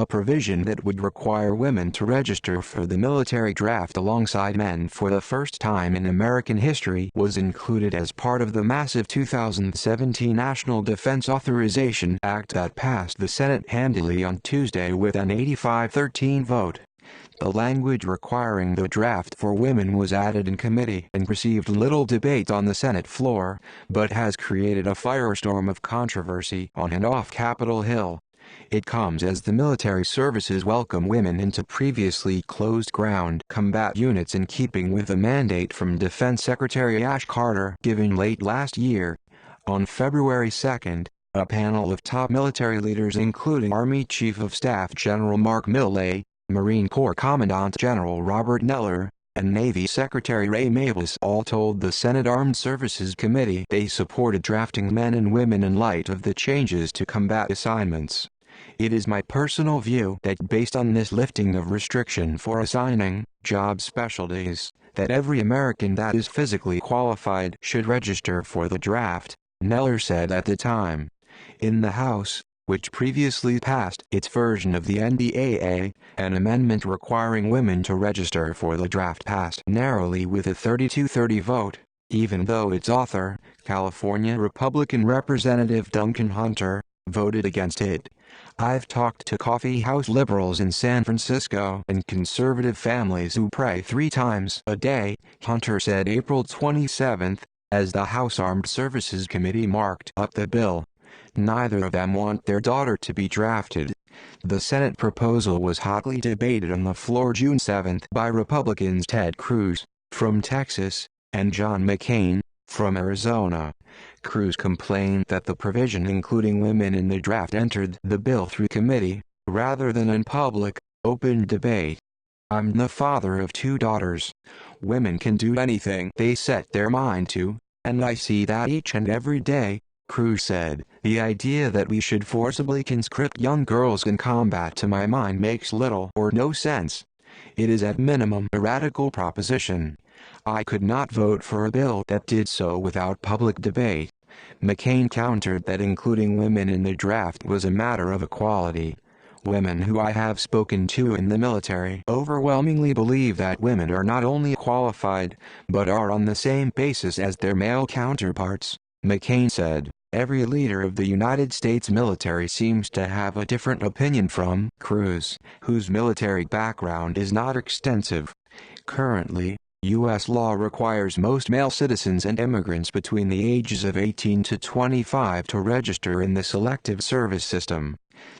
A provision that would require women to register for the military draft alongside men for the first time in American history was included as part of the massive 2017 National Defense Authorization Act that passed the Senate handily on Tuesday with an 85-13 vote. The language requiring the draft for women was added in committee and received little debate on the Senate floor, but has created a firestorm of controversy on and off Capitol Hill. It comes as the military services welcome women into previously closed ground combat units in keeping with a mandate from Defense Secretary Ash Carter given late last year. On February 2, a panel of top military leaders including Army Chief of Staff General Mark Milley, Marine Corps Commandant General Robert Neller, and Navy Secretary Ray Mabus all told the Senate Armed Services Committee they supported drafting men and women in light of the changes to combat assignments. It is my personal view that based on this lifting of restriction for assigning job specialties, that every American that is physically qualified should register for the draft, Neller said at the time. In the House, which previously passed its version of the NDAA, an amendment requiring women to register for the draft passed narrowly with a 32-30 vote, even though its author, California Republican Representative Duncan Hunter, voted against it. I've talked to coffeehouse liberals in San Francisco and conservative families who pray 3 times a day, Hunter said April 27, as the House Armed Services Committee marked up the bill. Neither of them want their daughter to be drafted. The Senate proposal was hotly debated on the floor June 7 by Republicans Ted Cruz, from Texas, and John McCain, from Arizona. Cruz complained that the provision including women in the draft entered the bill through committee, rather than in public, open debate. I'm the father of 2 daughters. Women can do anything they set their mind to, and I see that each and every day, Cruz said. The idea that we should forcibly conscript young girls in combat to my mind makes little or no sense. It is at minimum a radical proposition. I could not vote for a bill that did so without public debate. McCain countered that including women in the draft was a matter of equality. Women who I have spoken to in the military overwhelmingly believe that women are not only qualified, but are on the same basis as their male counterparts, McCain said. Every leader of the United States military seems to have a different opinion from Cruz, whose military background is not extensive. Currently, U.S. law requires most male citizens and immigrants between the ages of 18 to 25 to register in the Selective Service System.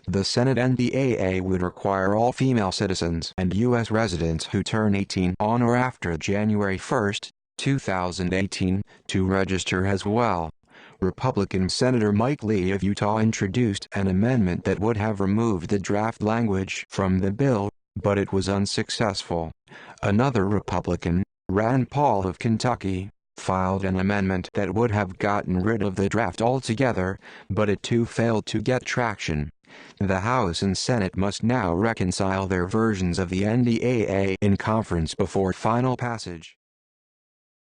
The Senate NDAA would require all female citizens and U.S. residents who turn 18 on or after January 1, 2018, to register as well. Republican Senator Mike Lee of Utah introduced an amendment that would have removed the draft language from the bill, but it was unsuccessful. Another Republican, Rand Paul of Kentucky, filed an amendment that would have gotten rid of the draft altogether, but it too failed to get traction. The House and Senate must now reconcile their versions of the NDAA in conference before final passage.